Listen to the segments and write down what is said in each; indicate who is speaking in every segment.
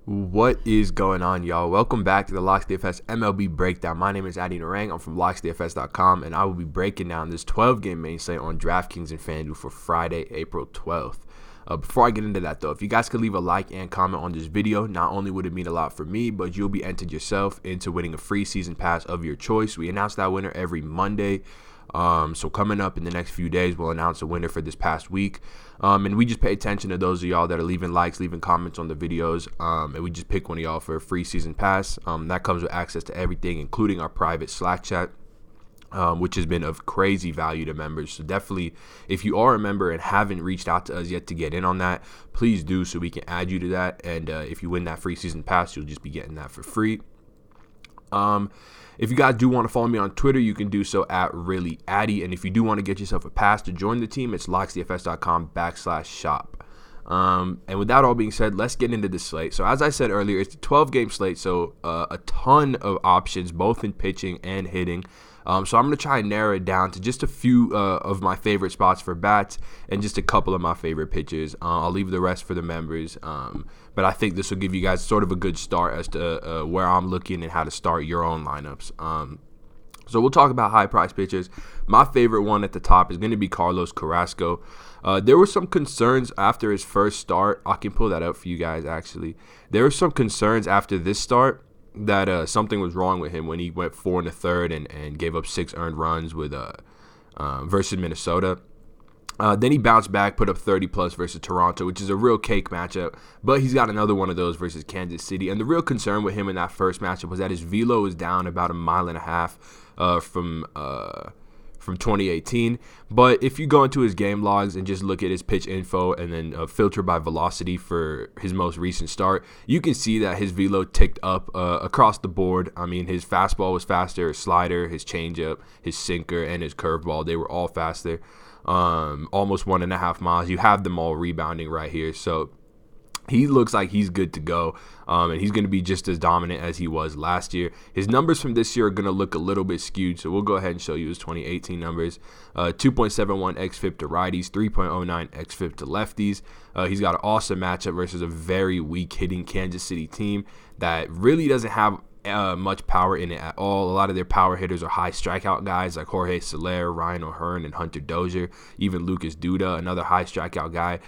Speaker 1: What is going on, y'all? Welcome back to the Locks DFS MLB breakdown. My name is Narang. I'm from locksdfs.com, and I will be breaking down this 12-game main slate on DraftKings and FanDuel for Friday, April 12th. Before I get into that, though, if you guys could leave a like and comment on this video, not only would it mean a lot for me, but you'll be entered yourself into winning a free season pass of your choice. We announce that winner every Monday. So coming up in the next few days, we'll announce a winner for this past week. And we just pay attention to those of y'all that are leaving likes, leaving comments on the videos. And we just pick one of y'all for a free season pass. That comes with access to everything, including our private Slack chat, which has been of crazy value to members. So definitely, if you are a member and haven't reached out to us yet to get in on that, please do so we can add you to that. And if you win that free season pass, you'll just be getting that for free. If you guys do want to follow me on Twitter, you can do so at ReallyAddy. And if you do want to get yourself a pass to join the team, it's locksdfs.com/shop. And with that all being said, let's get into the slate. So as I said earlier, it's a 12-game slate, so a ton of options, both in pitching and hitting. So I'm going to try and narrow it down to just a few of my favorite spots for bats and just a couple of my favorite pitchers. I'll leave the rest for the members. But I think this will give you guys sort of a good start as to where I'm looking and how to start your own lineups. So we'll talk about high-priced pitchers. My favorite one at the top is going to be Carlos Carrasco. There were some concerns after his first start. I can pull that up for you guys, actually. There were some concerns after this start that something was wrong with him when he went 4 1/3 and gave up 6 earned runs with versus Minnesota. Then he bounced back, put up 30-plus versus Toronto, which is a real cake matchup. But he's got another one of those versus Kansas City. And the real concern with him in that first matchup was that his velo was down about 1.5 miles from 2018. But if you go into his game logs and just look at his pitch info and then filter by velocity for his most recent start, you can see that his velo ticked up across the board. I mean, his fastball was faster, his slider, his changeup, his sinker, and his curveball. They were all faster. Almost 1.5 miles. You have them all rebounding right here. So he looks like he's good to go, and he's going to be just as dominant as he was last year. His numbers from this year are going to look a little bit skewed, so we'll go ahead and show you his 2018 numbers. 2.71 xFIP to righties, 3.09 xFIP to lefties. He's got an awesome matchup versus a very weak hitting Kansas City team that really doesn't have much power in it at all. A lot of their power hitters are high strikeout guys like Jorge Soler, Ryan O'Hearn, and Hunter Dozier. Even Lucas Duda, another high strikeout guy.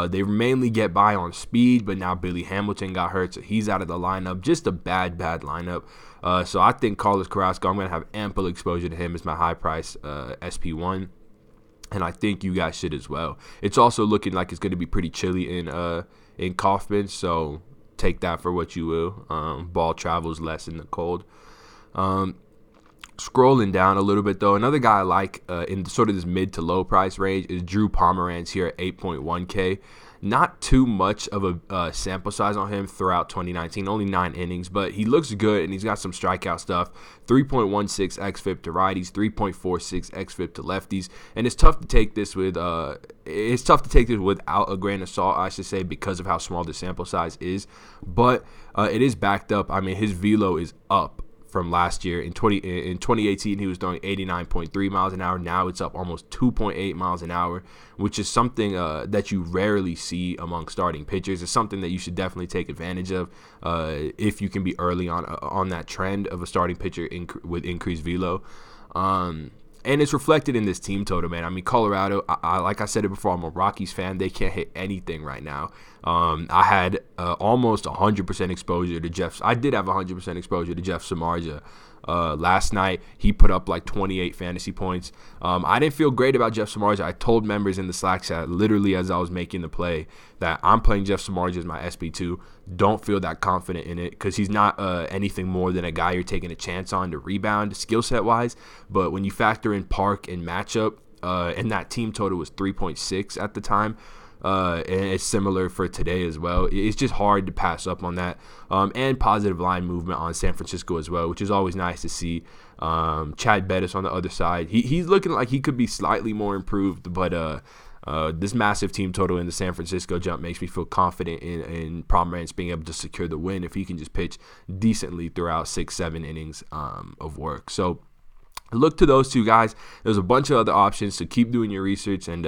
Speaker 1: They mainly get by on speed, but now Billy Hamilton got hurt, so he's out of the lineup. Just a bad lineup. So I think Carlos Carrasco, I'm going to have ample exposure to him as my high price SP1. And I think you guys should as well. It's also looking like it's going to be pretty chilly in Kaufman, so take that for what you will. Ball travels less in the cold. Scrolling down a little bit, though, another guy I like in sort of this mid to low price range is Drew Pomeranz here at 8.1K. Not too much of a sample size on him throughout 2019, only 9 innings, but he looks good and he's got some strikeout stuff. 3.16 xFIP to righties, 3.46 xFIP to lefties, and it's tough to take this with without a grain of salt, I should say, because of how small the sample size is. But it is backed up. I mean, his velo is up from last year. In 2018, he was throwing 89.3 miles an hour. Now it's up almost 2.8 miles an hour, which is something that you rarely see among starting pitchers. It's something that you should definitely take advantage of if you can be early on that trend of a starting pitcher with increased velo. And it's reflected in this team total, man. I mean, Colorado, like I said it before, I'm a Rockies fan. They can't hit anything right now. I had almost 100% exposure to Jeff. I did have 100% exposure to Jeff Samardzija. Last night, he put up like 28 fantasy points. I didn't feel great about Jeff Samardzija. I told members in the Slack chat, literally as I was making the play, that I'm playing Jeff Samardzija as my SP2. Don't feel that confident in it because he's not anything more than a guy you're taking a chance on to rebound skill set wise. But when you factor in park and matchup, and that team total was 3.6 at the time, and it's similar for today as well. It's just hard to pass up on that. And positive line movement on San Francisco as well, which is always nice to see. Chad Bettis on the other side. He's looking like he could be slightly more improved, but this massive team total in the San Francisco jump makes me feel confident in Pomeranz being able to secure the win if he can just pitch decently throughout 6-7 innings of work. So look to those two guys. There's a bunch of other options, so keep doing your research and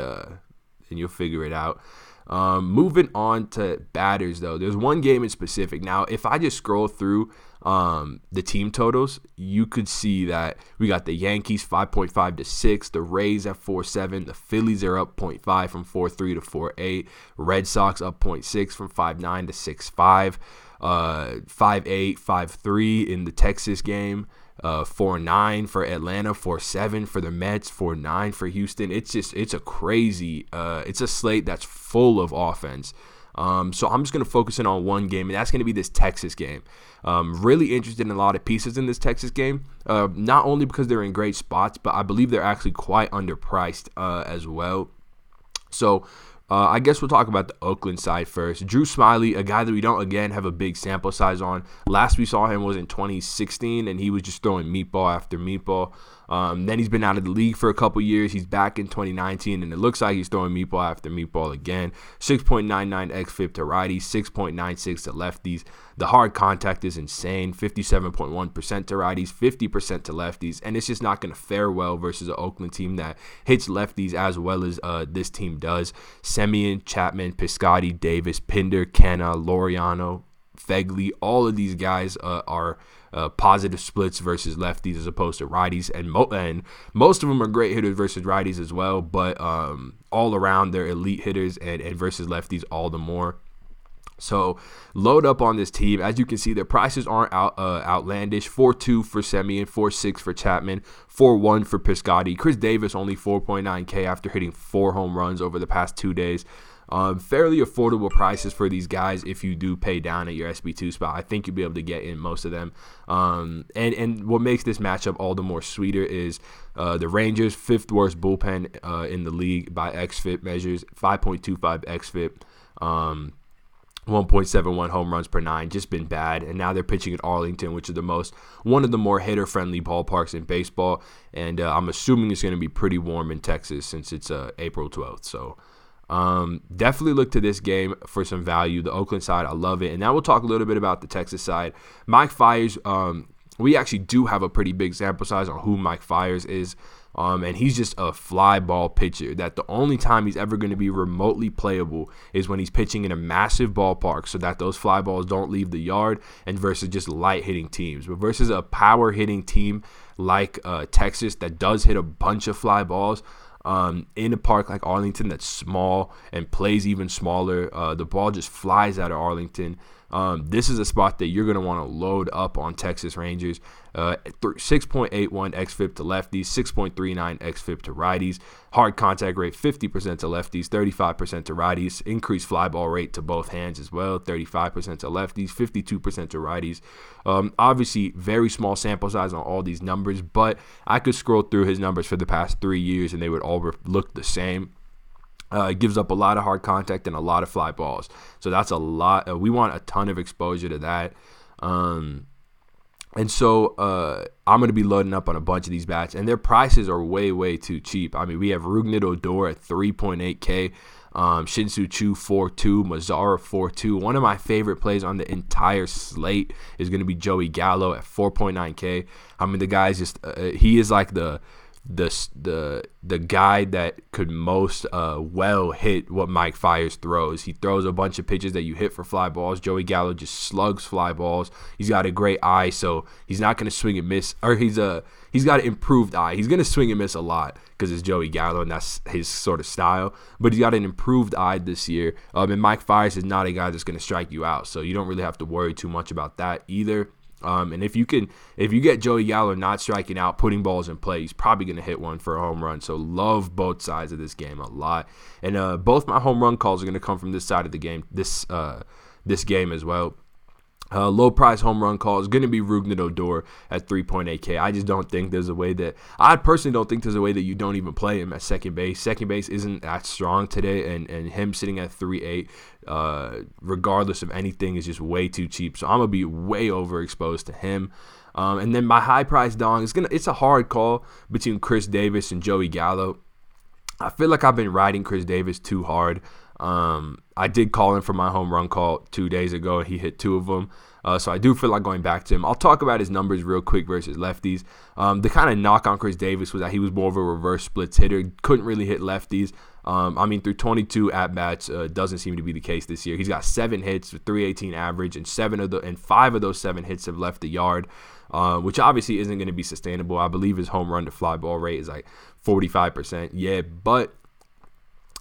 Speaker 1: you'll figure it out. Moving on to batters, though, there's one game in specific. Now, if I just scroll through the team totals, you could see that we got the Yankees 5.5 to 6, the Rays at 4.7, the Phillies are up 0.5 from 4.3 to 4.8, Red Sox up 0.6 from 5.9 to 6.5, 5.8, 5.3 in the Texas game. 4.9 for Atlanta, 4.7 for the Mets, 4.9 for Houston. It's a crazy, it's a slate that's full of offense. So I'm just going to focus in on one game, and that's going to be this Texas game. Really interested in a lot of pieces in this Texas game, not only because they're in great spots, but I believe they're actually quite underpriced as well. So I guess we'll talk about the Oakland side first. Drew Smyly, a guy that we don't, again, have a big sample size on. Last we saw him was in 2016, and he was just throwing meatball after meatball. Then he's been out of the league for a couple years. He's back in 2019, and it looks like he's throwing meatball after meatball again. 6.99 xFIP to righties, 6.96 to lefties. The hard contact is insane, 57.1% to righties, 50% to lefties, and it's just not going to fare well versus an Oakland team that hits lefties as well as this team does. Semien, Chapman, Piscotty, Davis, Pinder, Canna, Laureano, Fegley, all of these guys are positive splits versus lefties as opposed to righties, and most of them are great hitters versus righties as well, but all around they're elite hitters, and versus lefties all the more. So load up on this team. As you can see, their prices aren't outlandish. 4.2 for Semien, 4.6 for Chapman, 4.1 for Piscotty. Chris Davis only 4.9K after hitting 4 home runs over the past 2 days. Fairly affordable prices for these guys if you do pay down at your SB2 spot. I think you'll be able to get in most of them. And what makes this matchup all the more sweeter is the Rangers, 5th worst bullpen in the league by xFIP measures, 5.25 xFIP. 1.71 home runs per 9, just been bad. And now they're pitching at Arlington, which is one of the more hitter-friendly ballparks in baseball. And I'm assuming it's going to be pretty warm in Texas since it's April 12th. So definitely look to this game for some value. The Oakland side, I love it. And now we'll talk a little bit about the Texas side. Mike Fiers, we actually do have a pretty big sample size on who Mike Fiers is. And he's just a fly ball pitcher that the only time he's ever going to be remotely playable is when he's pitching in a massive ballpark so that those fly balls don't leave the yard, and versus just light hitting teams. But versus a power hitting team like Texas that does hit a bunch of fly balls, in a park like Arlington that's small and plays even smaller, the ball just flies out of Arlington. This is a spot that you're going to want to load up on Texas Rangers. 6.81 xFIP to lefties, 6.39 xFIP to righties. Hard contact rate, 50% to lefties, 35% to righties. Increased fly ball rate to both hands as well, 35% to lefties, 52% to righties. Obviously, very small sample size on all these numbers, but I could scroll through his numbers for the past 3 years and they would all look the same. It gives up a lot of hard contact and a lot of fly balls. So that's a lot. We want a ton of exposure to that. And so I'm going to be loading up on a bunch of these bats. And their prices are way, way too cheap. I mean, we have Rougned Odor at 3.8K. Shin-Soo Choo 4.2, Mazzara 4.2. One of my favorite plays on the entire slate is going to be Joey Gallo at 4.9K. I mean, the guy's just he is like the guy that could most well hit what Mike Fiers throws. He throws a bunch of pitches that you hit for fly balls. Joey Gallo just slugs fly balls. He's got a great eye, so he's not going to swing and miss. Or he's got an improved eye. He's going to swing and miss a lot because it's Joey Gallo and that's his sort of style. But he's got an improved eye this year. And Mike Fiers is not a guy that's going to strike you out, so you don't really have to worry too much about that either. And if you get Joey Gallo not striking out, putting balls in play, he's probably going to hit one for a home run. So love both sides of this game a lot. And both my home run calls are going to come from this side of the game, this game as well. Low price home run call is going to be Rougned Odor at 3.8K. I just don't think there's a way that I personally don't think there's a way that you don't even play him at second base. Second base isn't that strong today, and him sitting at 3.8, regardless of anything, is just way too cheap. So I'm gonna be way overexposed to him. And then my high price dong it's a hard call between Chris Davis and Joey Gallo. I feel like I've been riding Chris Davis too hard. I did call him for my home run call 2 days ago, and he hit 2 of them. So I do feel like going back to him. I'll talk about his numbers real quick versus lefties. The kind of knock on Chris Davis was that he was more of a reverse splits hitter. Couldn't really hit lefties. Through 22 at-bats, doesn't seem to be the case this year. He's got 7 hits, 318 average, and 5 of those 7 hits have left the yard, which obviously isn't going to be sustainable. I believe his home run to fly ball rate is like 45%. Yeah, but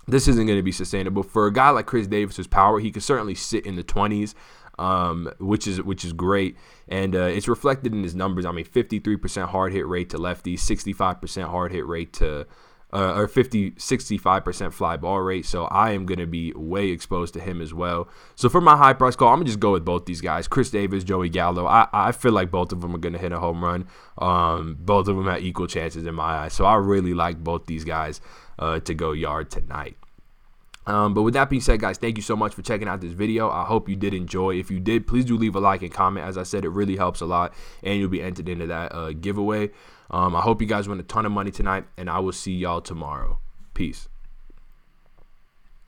Speaker 1: this isn't going to be sustainable. For a guy like Chris Davis's power, he could certainly sit in the 20s, which is great. And it's reflected in his numbers. 53% hard hit rate to lefties, 65% hard hit rate to 65% fly ball rate. So I am going to be way exposed to him as well. So for my high price call, I'm going to just go with both these guys, Chris Davis, Joey Gallo. I feel like both of them are going to hit a home run. Both of them have equal chances in my eyes. So I really like both these guys to go yard tonight. But with that being said, guys, thank you so much for checking out this video. I hope you did enjoy. If you did, please do leave a like and comment. As I said, it really helps a lot, and you'll be entered into that giveaway. I hope you guys win a ton of money tonight, and I will see y'all tomorrow. Peace.